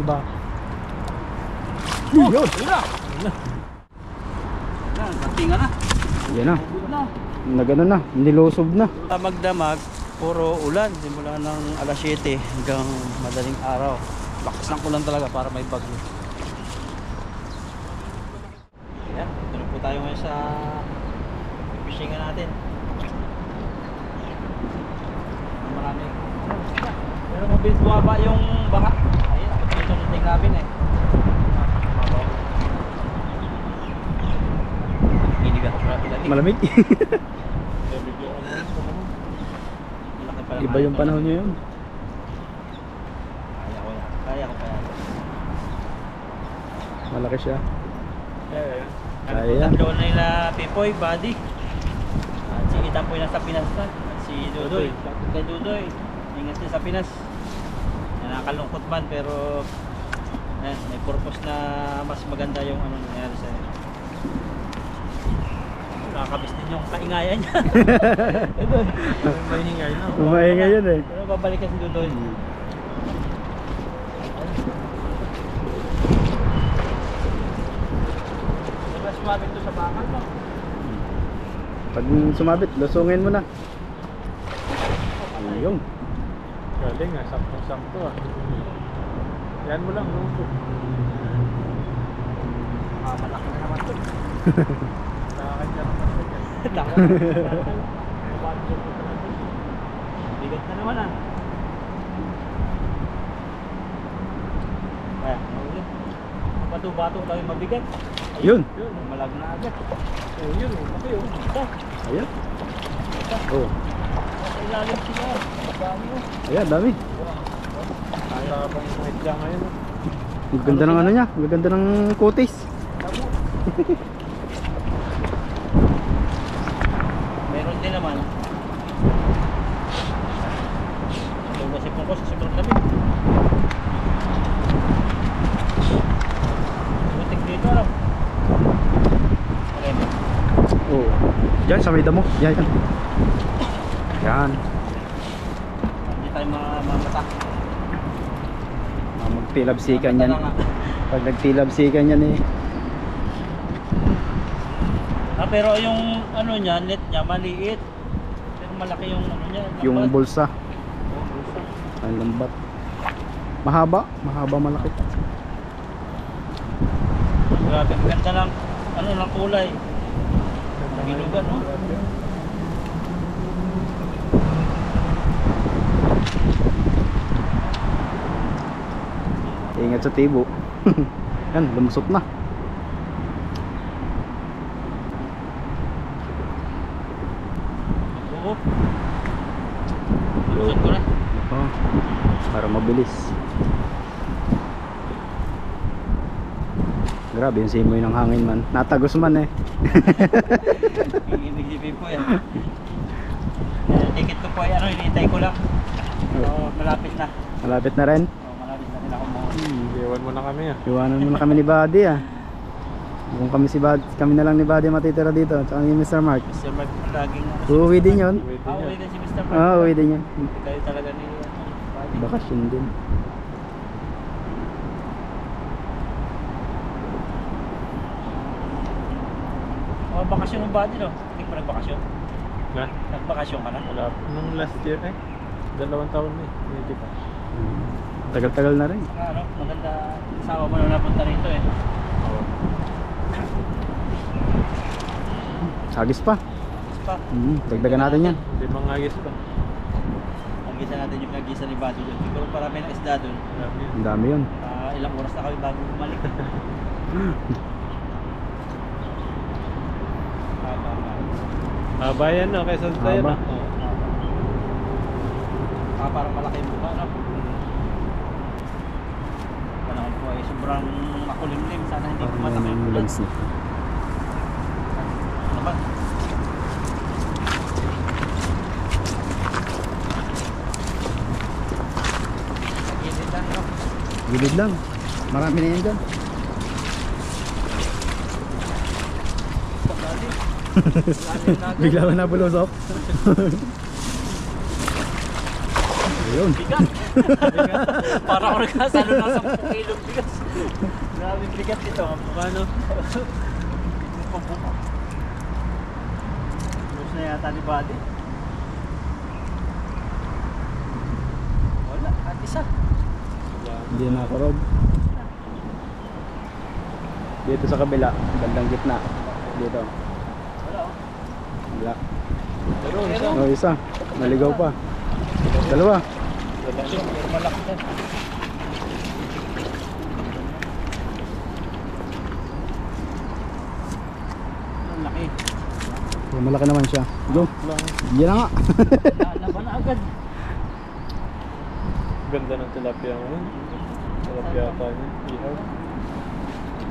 ba? Yun! Katinga na. Yan na. Nagano na, nilusob na. Magdamag, puro ulan. Simula ng alas 7 hanggang madaling araw. Lakas ng ulan talaga para may bagyo. Yan, ito na po tayo ngayon sa fishingan natin. Marami. Pero mabilis bumaba yung baka. Ayun, ako dito nating namin eh. Malamig. Iba yung panahon niya yun. Kaya ko kaya. Malaki siya. Kaya. Doon na nila Pipoy, Buddy. At si Itampoy na sa Pinas na. At si Dudoy. Kay Dudoy. Ingat din sa Pinas. Nakakalungkot man pero may purpose na mas maganda yung ano nangyari sa'yo. Nakakabis din yung kaingayan niya. Mahingay na. Mahingay yun eh. Pero babalik kasi Dudoy. Sumabit to sa bakal mo. Pag sumabit, lusungin mo na. Ayun. Galing nga, saktong-sakto ah. Yan mo lang, luso. Malaki na naman to. Nakakanya naman ito yan. Bigat na naman ah. Kaya, naulit. Bato-bato tayo mabigat. Yun. Yun, malag na agad. Oh, yun oh, okay oh. Ayun. Oh. Ilalim sila. Dami oh. Ayan, dami. Kaya pang medya ngayon oh. Ang ganda ng ano niya. Ang ganda ng kutis. Meron din naman. Ito kasi po ko sa sobrang lamig. Butik dito alam. Okay. Oh. Diyan sa may damo. Yan. Yan. Hindi tayo mamata. Magtilabsikan yan. Pag nagtilabsikan yan eh. Pero yung ano niya, net niya maliit. Pero malaki yung ano niya, lambat. Yung bulsa. Oh, bulsa. Ang lambat. Mahaba. Mahaba malaki. Grabe, ang ganda ng ano ng kulay. Bilugan, no? Ingat sa tibo. Yan, lumusot na. Oo. Lumusot ko na. Oh, para mabilis. Grabe yung simoy ng hangin man. Natagos man eh. Ibig po yan. Ticket ko po ay ano, hinihintay ko lang. So, malapit na. Malapit na rin. So, malapit na rin ako mo. Iwan mo na kami ah. Iwanan mo na kami ni Buddy ah. Kung kami si Buddy, kami na lang ni Buddy matitira dito. Tsaka ni Mr. Mark. Mr. Mark, laging Uuwi din yun. uwi din si Mr. Mark. Oo, uuwi din yun. Kayo talaga ni Buddy. Bakasyon din. Oh, bakasyon ng Buddy, no? Hindi pa nagbakasyon. Na? Nagbakasyon ka na? Wala. Nung last year eh. 2 taon na eh. Hindi pa. Tagal-tagal na rin. Saka ano, maganda. Kasama mo na napunta rito eh. Oo. Hagis pa. Tapos pa. Dagdagan natin yan. Hindi mangagis pa. Ang gisa natin yung nagisa ni Buddy doon. Siguro parami ng isda doon. Grabe yun. Ang dami yun. Ilang oras na kami bago bumalik. Haba yan no, kaysa tayo Haba. na. Parang malaki yung buka, no? Panahon po ay sobrang makulimlim. Sana hindi pumatake yung ulan. Lansi. Ano ba? Gilid lang, no? Gilid lang. Marami na yan dyan. Lalim natin. Bigla mo na bulusok. Yun. Bigat. Para ako nagkasalo ng 10 kilong bigas. Grabe bigat ito. Ano? Pagbuka. Tapos na yata ni Buddy. Wala, at isa. Hindi na ako Rob. Dito sa kabila, bandang gitna. Dito. Wala oh. Wala. Pero isa. Oh, isa. Naligaw pa. Dalawa. Wala siya. Pero malaki yan. Ang laki. Oh, malaki naman siya. Go. Lang. Yan na nga. Laban na agad. Ganda ng tilapia ngayon. Tilapia pa niya. Ihaw.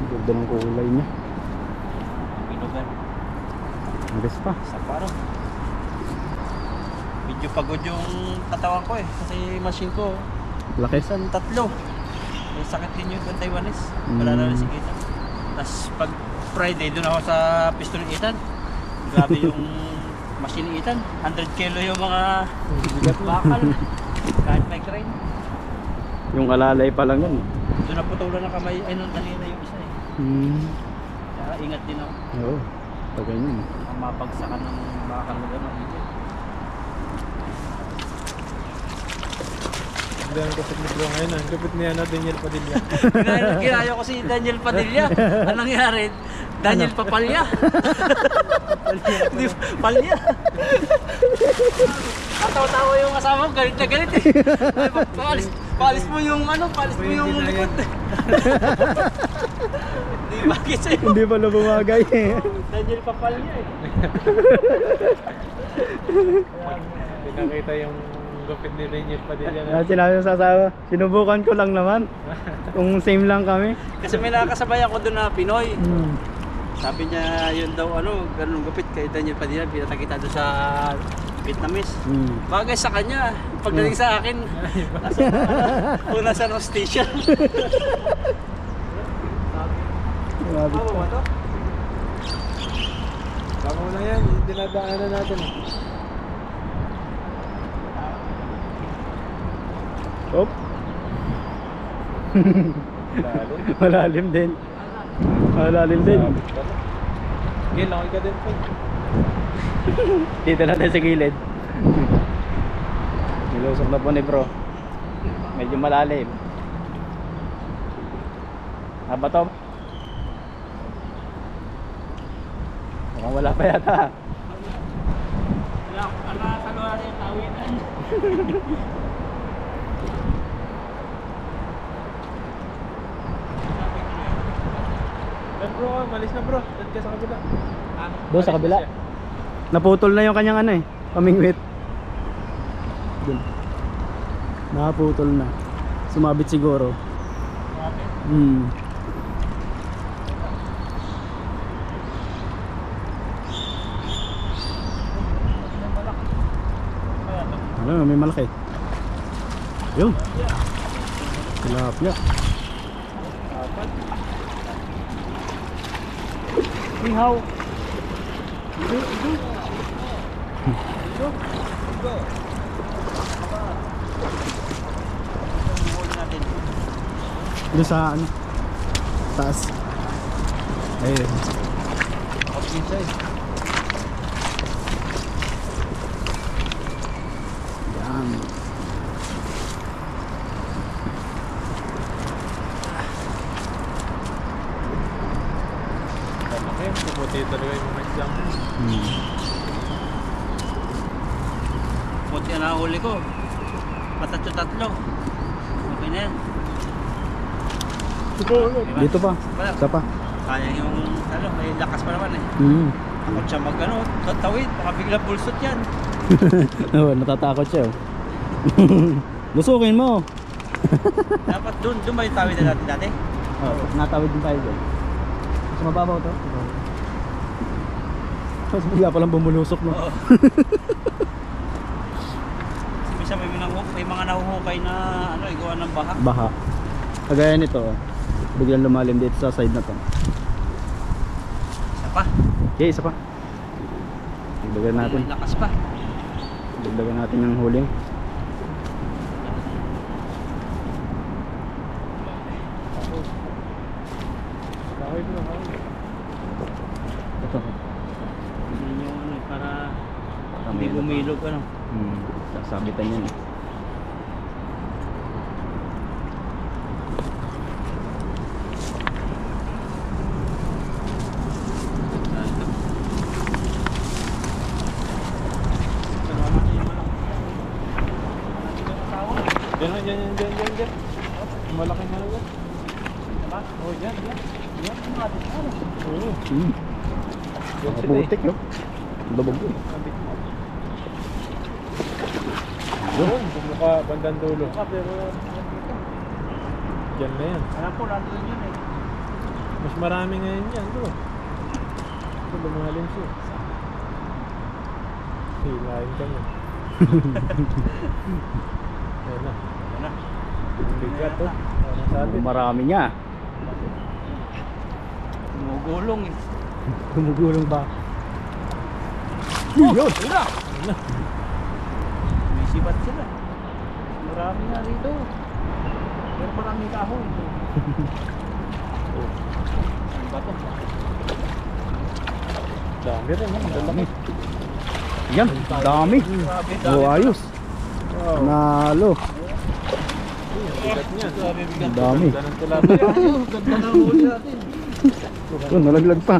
Ganda ng kulay niya. Pinugan. Magas pa. Sa paro. Medyo pagod yung katawan ko eh. Kasi machine ko. Laki. Isang tatlo. May sakit din yung Taiwanese. Wala na rin si Ethan. Tapos pag Friday, doon ako sa piston ni Ethan. Grabe yung machine ni Ethan. 100 kilo yung mga bakal. Kahit may crane. Yung alalay pa lang yun. Doon naputulan ng kamay. Ay, nung kanina yung isa eh. Kaya ingat din ako. Oo. Pag ganyan. Ang mapagsakan ng bakal na gano'n. Hindi ang kapit ni Bro ngayon. Ang kapit ni Daniel Padilla. Ginaya ko si Daniel Padilla. Anong nangyari? Daniel Papalya. Di Palya. Tawa-tawa yung kasama ko, galit na galit eh. Ay, palis mo yung ano, palis mo yung likod. Di bakit sa'yo? Hindi pala bumagay eh. Daniel Papalya eh. Pinakita yung kapit ni Daniel Padilla. At sinabi sa asawa, sinubukan ko lang naman. Kung same lang kami. Kasi may nakakasabay ako doon na Pinoy. Sabi niya yun daw ano, ganun gupit kay Daniel Padilla, pinatakita doon sa Vietnamese. Bagay sa kanya, pagdating sa akin, nasa North Station. Grabe. Tama ba to? Tama mo na yan, dinadaanan natin. Op. Malalim din. Malalim din. Gil, okay ka din po. Dito natin sa gilid. Nilusok na po ni bro. Medyo malalim. Aba to? Mukhang wala pa yata. Wala, saluha na yung tawinan. Bro, malis na bro. Dad ka sa kabila. Doon sa kabila. Naputol na yung kanyang ano eh, pamingwit. Doon. Naputol na. Sumabit siguro. Ano, may malaki. Yun. Tilapia. Ihaw. Doon sa ano? Taas. Ayun. Yan. Okay, puputi talaga yung mga islang. Puti na nahuli ko. Patatlo-tatlo. Okay na yan. Diba? Dito pa. Isa pa. Kaya yung ano, may lakas pa naman eh. Takot siya mag ano, tatawid, baka bigla bulsot yan. Oo, natatakot siya. Lusukin mo. Dapat doon ba yung tawid na natin dati? Oo, natawid din tayo doon. Mas mababaw to. Mas bigla palang bumulusok no. Oo. Kasi minsan may mga nahuhukay na ano, igawa ng baha. Baha. Kagaya nito, biglang lumalim dito sa side na to. Isa pa. Okay, isa pa. Dagdagan natin. May lakas pa. Dagdagan natin yung huling. Okay bro, okay. Ito. Yun yung ano, para Para hindi may- bumilog ano. Sasabitan yan eh. Diyan. Malaking ano yan. Oh, yan. Oo. Yan sila eh. Putik no? Lubog yun. Doon, bumuka bandang dulo. Pero diyan na yan. Alam ko, nandun yun eh. Mas marami ngayon yan, bro. Ito, lumalim siya. Hilahin kami. Ayan na. Yan na. Ang bigat to. Parang sabi. Marami niya. Gumugulong eh. Gumugulong ba? Yun! Yun! Yun na! May sibat sila. Marami nga rito. Pero maraming kahoy. Ano ba to? Dami rin, ha? Dami. Yan, dami. Oh, ayos. Wow. Nalo. Bigat niyan. Ang dami. Ganda ng tilapia. Ayun, ganda na huli natin. Oh, nalaglag pa.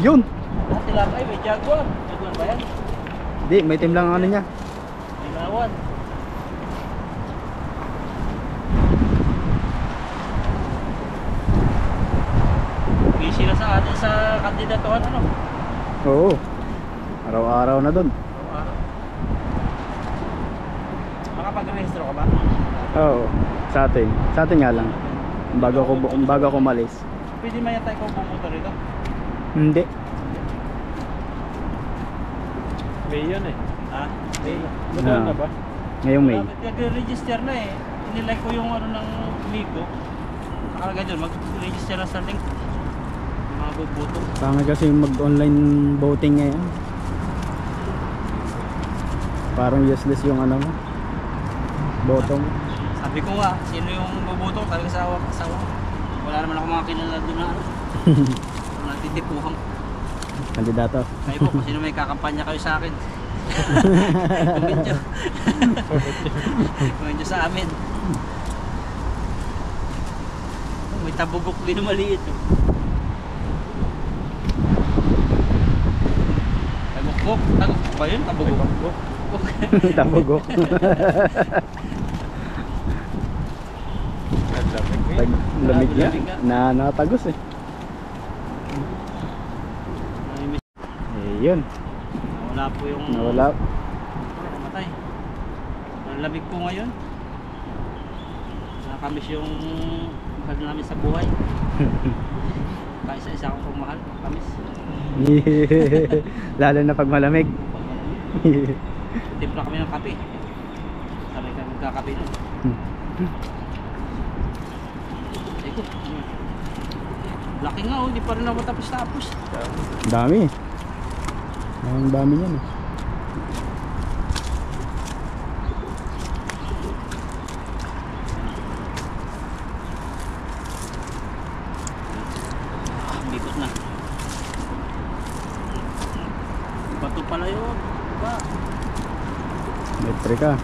Yun. Tilapay, may jaguar. Jaguar ba yan? Hindi, may team lang ang ano niya. May lawan. Busy na sa atin sa kandidatuhan ano? Oo. Araw-araw na doon. Makapag-rehistro ka ba? Oo. Sa atin. Sa atin nga lang. Bago ako umalis. Pwede maya tayo kung pumunta rito? Hindi. May yan eh. Ha? May. Mataon na ba? Ngayong May. Nag-register na eh. Inilike ko yung ano ng Migo. Nakalagay doon, mag-register na sa link. Yung mga boboto. Pangit kasi mag-online voting ngayon. Parang useless yung ano mo. Boto mo. Sabi ko nga, sino yung boboto? Sabi ko sa asawa. Wala naman ako mga kilala doon na ano. Natitipuhan. Kandidato. Kayo po, kung sino may kakampanya kayo sa akin. Kumentyo. Kumentyo sa amin. May tabugok din na maliit. Tabugok? Tabugok ba yun? Tabugok? Tabugok. Ang lamig eh. Lamig niya. Natagos eh. Yun. Nawala po yung... Nawala. Namatay. Ang lamig po ngayon. Nakamiss yung mahal namin sa buhay. Kaisa-isa akong pumahal. Kamis. Lalo na pag malamig. Timpla kami ng kape. Sabay kami magkakape nun. Eko. Laki nga oh, hindi pa rin ako tapos-tapos. Dami. Ang dami niyan eh. Bikot na. Bato pala yun. Diba? Metrika.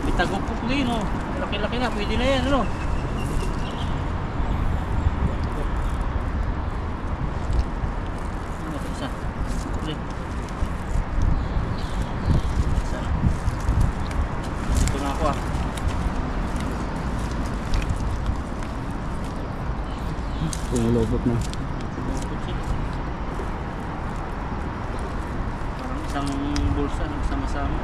May tagupok din oh. Laki-laki na. Pwede na yan ano. Ano ito isa? Ulit. Isa. Dito na ako ah. Pumulobot na. Parang isang bulsa nagsama-sama.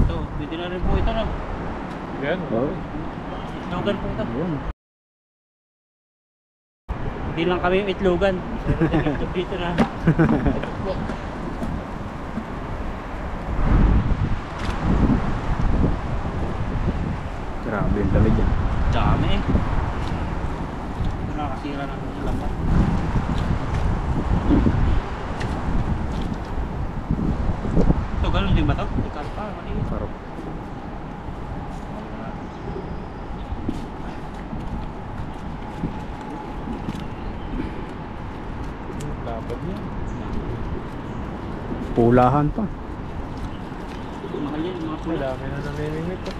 Ito, pwede na rin po ito no. Yan. Oh. Itlogan po ito. Ayun. Hindi lang kami yung itlogan. Pero itlog dito na. Grabe yung lamig yan. Dami eh. Nakakasira ng lambat. Ito, ganun din ba ito? Ikat pa, mali. Sarap. Lapad niya. Pulahan pa. Mahal yan, mga pula. Dami na namimingit ah.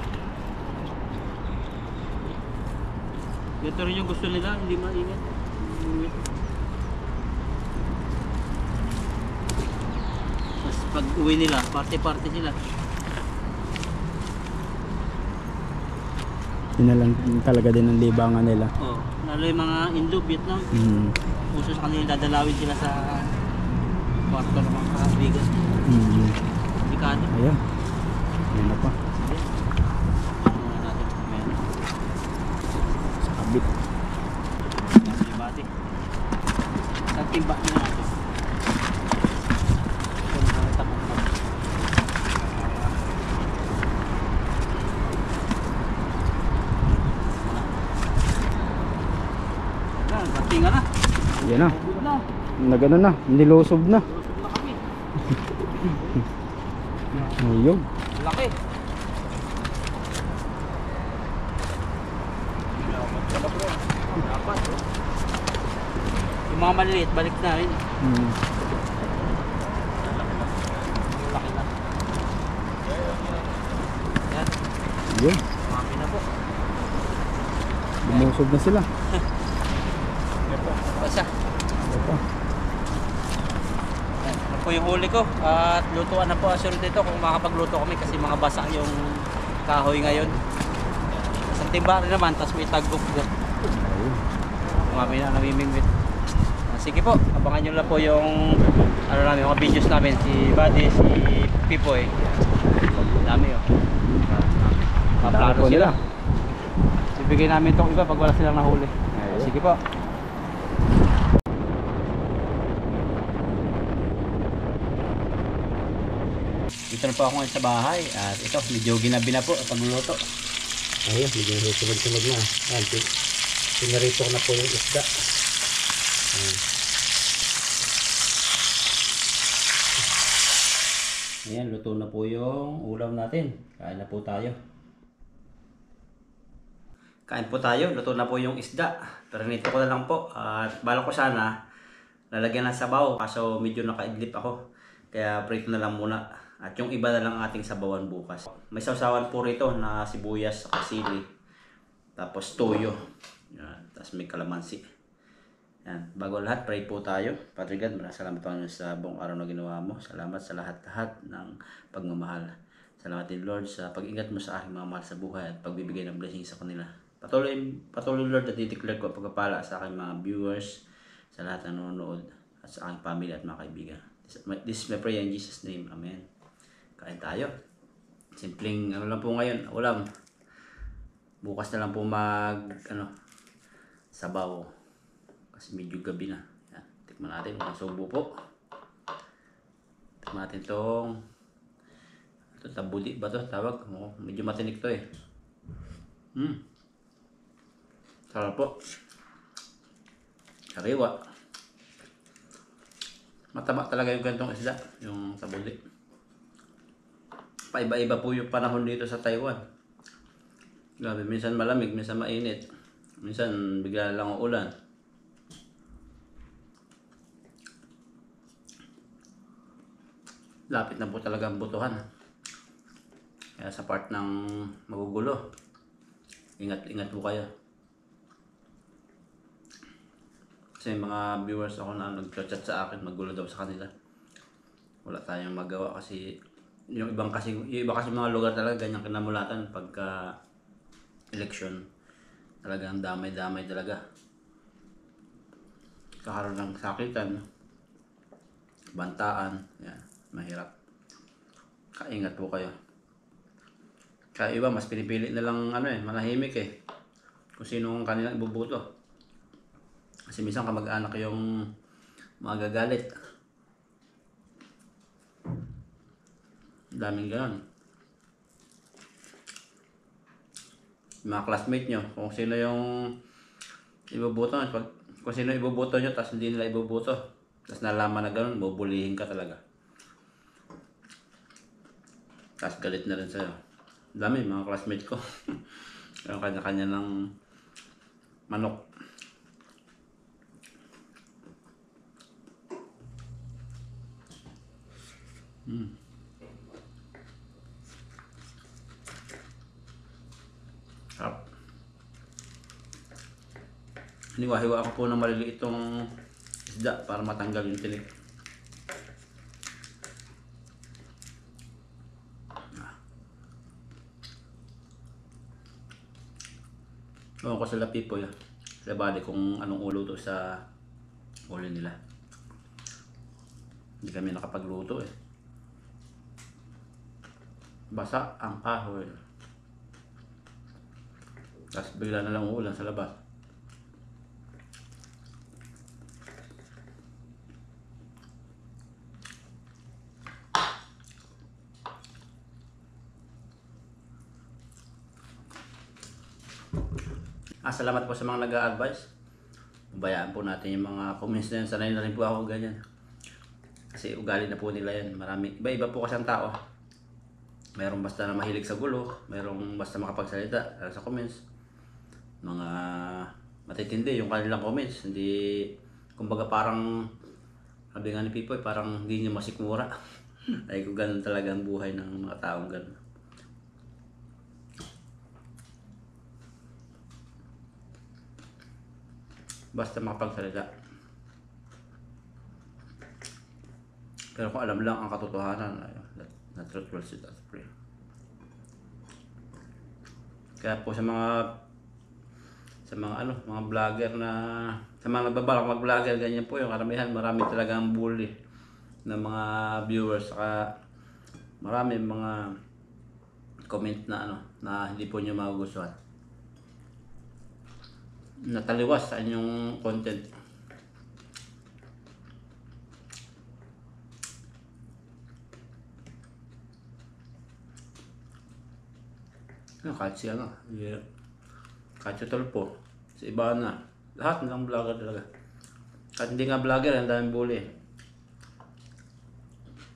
Ito rin yung gusto nila, hindi mainit. Tapos pag uwi nila, party-party sila. Yun na lang talaga din ang libangan nila. Oh, lalo yung mga Indo, Vietnam. Uso sa kanila, dadalawin sila sa kwarto ng mga kaibigan. Delikado. Ayan. Ayan na pa. Ano natin, ayan. Sa kabit. Nasa libati. Sa timba na natin. Ito na nakita mo. Batinga na. Ayan na. Ubod na. Nagano na. Nilusob na. Lusog na kami. Ayun. Laki. Dapat. Yung mga maliliit, balik na rin. Laki na. Yan. Ayun. Mami na po. Lumusob na sila. Basta. Ito pa. Yan. Ano po yung huli ko. At lutuan na po asure dito kung makapagluto kami kasi mga basa yung kahoy ngayon. Sa timba rin naman, tapos may tagok. Ayun. Mami na namimingwit. Sige po, abangan nyo lang po yung ano namin, mga videos namin. Si Buddy, si Pipoy. Dami oh. Paplano po sila. nila. Bibigay namin itong iba pag wala silang nahuli. Ayun. Sige po. Dito na po ako ngayon sa bahay at ito, medyo ginabi na po ang pagluluto. Ayun. Medyo sunod-sunod na. Ayan. Pinarito ko na po yung isda. Ayun. Ayan, luto na po yung ulam natin. Kain na po tayo. Kain po tayo, luto na po yung isda. Pero nito ko na lang po. At bala ko sana lalagyan ng sabaw. Kaso medyo nakaidlip ako. Kaya prito na lang muna. At yung iba na lang ating sabawan bukas. May sausawan po rito na sibuyas at sili. Tapos toyo. Yan. Tapos may kalamansi. Yan. Bago lahat, pray po tayo. Padre God, maraming salamat Panginoon sa buong araw na ginawa mo. Salamat sa lahat-lahat ng pagmamahal. Salamat din Lord sa pag-ingat mo sa aking mga mahal sa buhay at pagbibigay ng blessing sa kanila. Patuloy Lord at i-declare ko pagpapala sa aking mga viewers, sa lahat ng nanonood at sa aking pamilya at mga kaibigan. This is my prayer in Jesus' name. Amen. Kain tayo. Simpleng ano lang po ngayon, ulam. Bukas na lang po sabaw. Kasi medyo gabi na. Yan. Tikman natin. Ang subo po. Tikman natin itong tabuli ba ito? Tawag. Medyo matinik to eh. Sarap po. Kariwa. Mataba talaga yung gantong isda. Yung tabuli. Paiba-iba po yung panahon dito sa Taiwan. Grabe. Minsan malamig, minsan mainit. Minsan bigla lang uulan. Lapit na po talaga ang butuhan. Kaya sa part ng magugulo, ingat-ingat po kayo. Kasi mga viewers ako na nag-chat sa akin, magulo daw sa kanila. Wala tayong magawa kasi yung iba kasi mga lugar talaga ganyang kinamulatan pagka election. Talagang damay-damay talaga. Kakaroon ng sakitan, bantaan, yan. Mahirap. Kaingat po kayo. Kaya iba mas pinipili na lang manahimik eh. Kung sino ang kanilang ibubuto. Kasi minsan kamag-anak yung magagalit. Daming gano'n. Mga classmate nyo, kung sino yung ibubuto nyo, tapos hindi nila ibubuto. Tapos nalaman na gano'n, bubulihin ka talaga. Tapos galit na rin sa'yo. Dami, mga classmate ko. Yung kanya-kanya ng manok. Sarap. Hiniwa-hiwa ako po ng maliliit itong isda para matanggal yung tinik. Ewan ko sila Pipoy, sila Buddy kung anong ulo to sa ulo nila. Hindi kami nakapagluto eh. Basa ang kahoy. Tapos bigla na lang uulan sa labas. Salamat po sa mga nag-a-advise. Bayaan po natin yung mga comments na yan. Sanay na rin po ako ganyan. Kasi ugali na po nila yan. Marami. Iba-iba po kasi ang tao. Mayroong basta na mahilig sa gulo. Mayroong basta makapagsalita sa comments. Mga matitindi yung kanilang comments. Hindi, kumbaga parang, sabi nga ni Pipoy, parang hindi niya masikmura. Ay kung ganun talaga ang buhay ng mga taong ganun. Basta makapagsalita. Pero kung alam lang ang katotohanan, na truth will set us free. Kaya po sa mga mga vlogger na, sa mga nagbabalak mag-vlogger, ganyan po yung karamihan, marami talagang bully ng mga viewers, saka marami mga comment na na hindi po nyo magugustuhan. Nataliwas sa inyong content. Kahit siya kahit si Tolpo, si Ibana, lahat ng vlogger talaga. Kahit hindi nga vlogger, ang daming bully.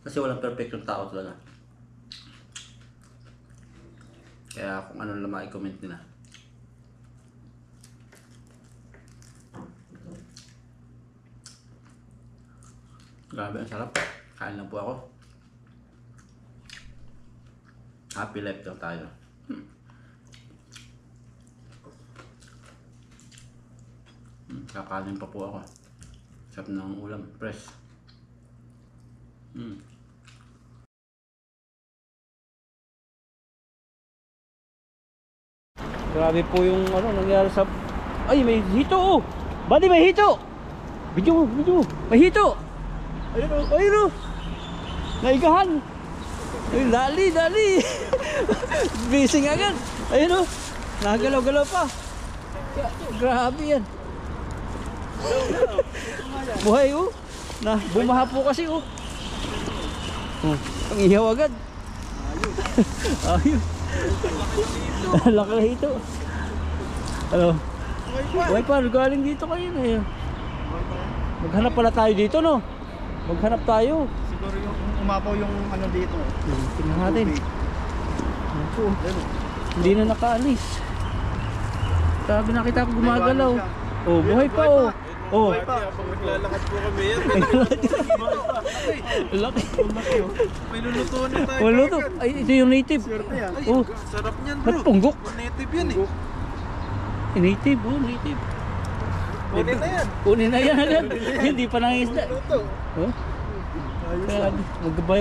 Kasi walang perfectong tao talaga. Kaya kung ano lang ma-comment nila. Grabe, ang sarap. Kain lang po ako. Happy life daw tayo. Kakanin pa po ako. Sarap ng ulam. Fresh. Grabe po yung nangyari sa... Ay, may hito oh! Buddy, may hito! Video mo! May hito! Ayun o! Naigahan! Ay, dali! Bising agad! Ayun o! Nagalaw-galaw pa! Grabe yan! Buhay o! Bumaha po kasi o! Ang ihaw agad! Ayun! Laki na hito! Ano? Buhay pa! Galing dito kayo na yun! Maghanap pala tayo dito no? Maghanap tayo. Siguro yung umapaw yung dito. Tingnan natin. Hindi na nakaalis. Sabi nakita ko gumagalaw. Oh, buhay pa oh. Oh. Maglalakad po kami yan. Laki. May lulutuan na tayo. Oh, luto. Ay, ito yung native. Oh, sarap niyan bro. ba't punggok? Native yan eh. Native, oh, native. Kunin na yan. Hindi pa nangisda. Oh.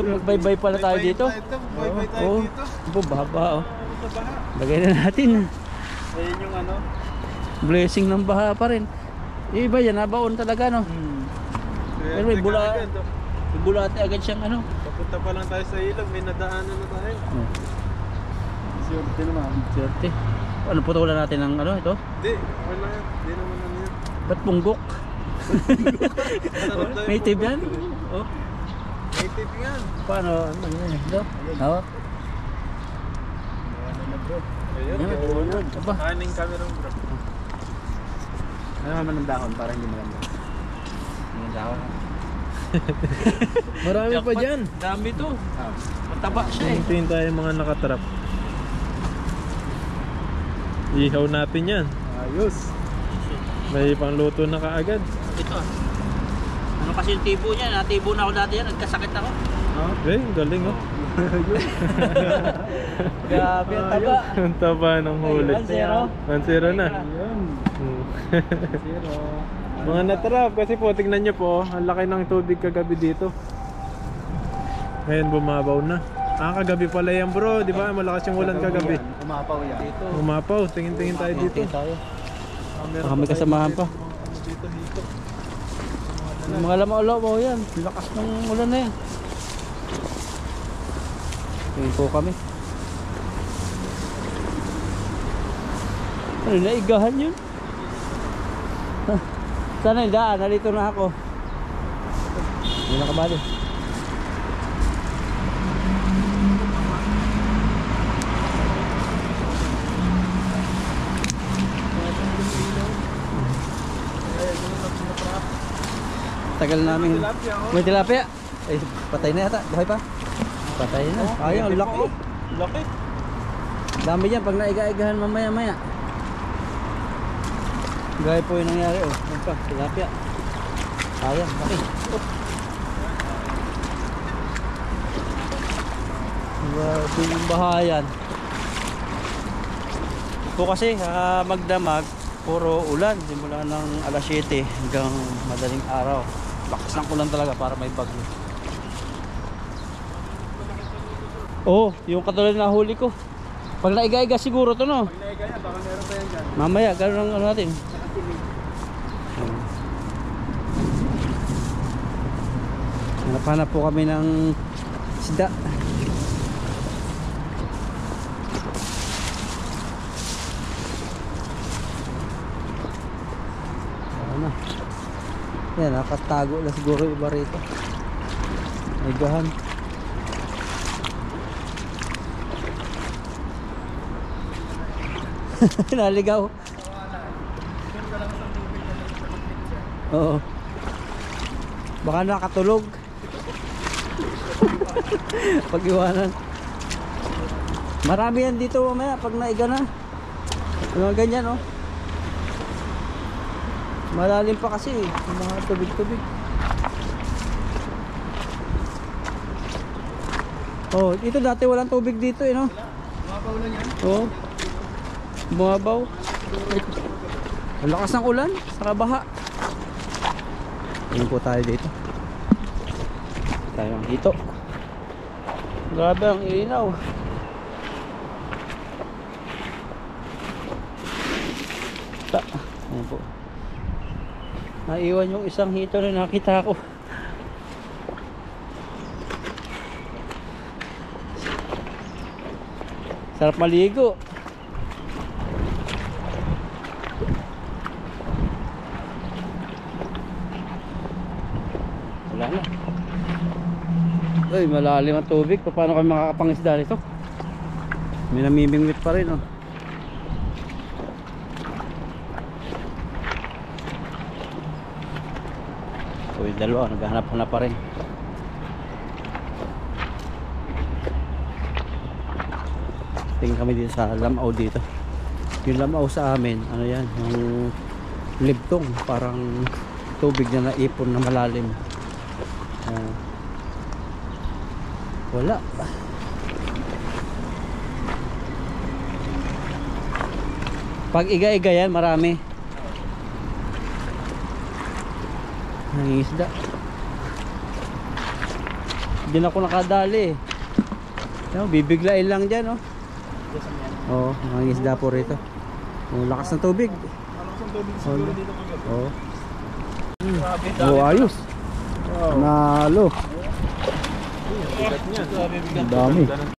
Magbay-bay pala tayo dito. Magbay tayo dito. Oh, baba oh. Lagay na natin. Ayan yung Blessing ng baha pa rin. Yung iba yan, nabaon talaga no. Pero may bulate agad siyang Papunta pa lang tayo sa ilog, may nadaanan na tayo. Swerte naman. Swerte. Ano, putulan natin ng ito? Hindi, wala yan. Hindi naman yan. Ba't punggok? Native yan? Oh. Native yan. Paano? Ano yan? Ito? Hawak? Ayun, Yan. ayun. Aba. Kaning camera bro. Ano naman ng dahon para hindi maganda. Ang dahon. Marami pa Jackpot. dyan. Dami to. Mataba siya eh. Hintayin tayo mga nakatrap. Ihaw natin yan. Ayos. May pangluto na kaagad. Ito. Ano kasi yung tibo niya? Natibo na ako dati yan. Nagkasakit ako. Eh, galing oh. Grabe ang taba. Ang taba ng huli. 1-0. 1-0 na. Ayun. Hmm. Zero. Mga natrap kasi po, tignan nyo po, ang laki ng tubig kagabi dito. Ngayon bumabaw na. Kagabi pala yan bro, di ba? Malakas yung ulan kagabi. Umapaw yan. Dito. Umapaw, tingin-tingin tayo dito. Tingin tayo. Meron Baka may pa tayong kasamahan pa. dito. Yung mga lamang-ulaw yan. Lakas ng ulan na yan. Tingin po kami. Ano, naigahan yun? Sana yung daan, nalito na ako. Hindi na kabali. Tagal namin. May tilapia. Eh, patay na yata. Buhay pa. Patay na. Ayun, laki. Laki. Dami yan pag naiga-igahan mamaya-maya. Gaya po yung nangyari oh. Yan pa, tilapia. Sayang, laki. Grabe yung bahayan. Po kasi magdamag, puro ulan. Simula ng alas 7 hanggang madaling araw. Lakas ng ulan talaga para may bagyo. Oh, yung katulad na huli ko. Pag naiga-iga siguro to no? Pag naiga yan, baka meron pa yan dyan. Mamaya, gano'n ang ano natin. Hanap-hanap po kami ng isda. Ano? Yan, nakatago na siguro iba rito. Naigahan. Naligaw. Oo. Baka nakatulog. Pag-iwanan. Marami yan dito mamaya pag naiga na. Mga ganyan oh. Malalim pa kasi eh. Yung mga tubig-tubig. Oh, ito dati walang tubig dito eh no. Umapaw na yan. Oo. Bumabaw. Ang lakas ng ulan, saka baha. Ayun po tayo dito. Tayo dito. Grabe ang inaw. Ayun po. Naiwan yung isang hito na nakita ko. Sarap maligo. Wala na. Ay, malalim ang tubig. Paano kami makakapangisda nito? May namimingwit pa rin oh. So yung dalawa, naghahanap-hanap pa rin. Tingin kami dito sa Lamaw dito. Yung Lamaw sa amin, ano yan, yung libtong, parang tubig na naipon na malalim. Wala. Pag iga-iga yan, marami. Nangingisda. Hindi na ako nakadali eh. Bibiglain lang dyan oh. Oo, nangingisda po rito. Lakas ng tubig. Malakas ang tubig siguro dito kagabi. Oo. Oh, ayos. Wow. Nalo. Bigat niya. Ang dami. Ganda ng